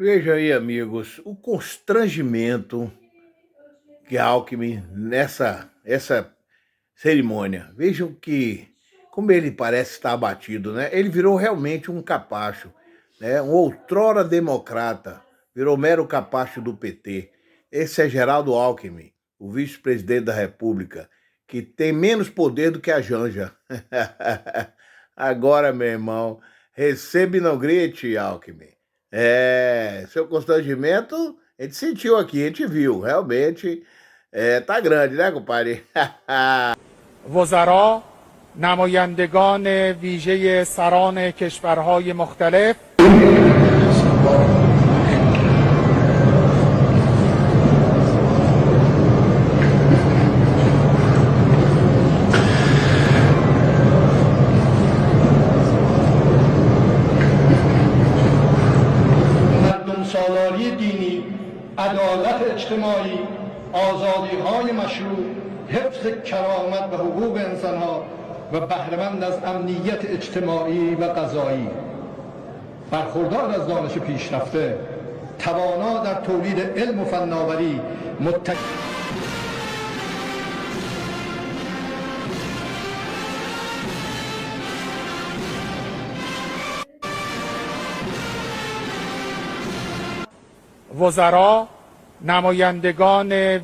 Veja aí, amigos, o constrangimento que Alckmin nessa essa cerimônia. Vejam que como ele parece estar abatido, né? Ele virou realmente um capacho, né? Um outrora democrata, virou mero capacho do PT. Esse é Geraldo Alckmin, o vice-presidente da República, que tem menos poder do que a Janja. Agora, meu irmão, receba e não grite, Alckmin. Seu constrangimento, a gente sentiu aqui, a gente viu, realmente, tá grande, né, compadre? وزرا، نمایندگان ویژه سران کشورهای مختلف، مردم سالاری دینی، عدالت اجتماعی، آزادی‌های مشروع، حفظ کرامت و حقوق انسان‌ها و بهره‌مند از امنیت اجتماعی و غذایی، برخوردار از دانش پیشرفته، توانا در تولید علم و فناوری، وزرا، نمایندگان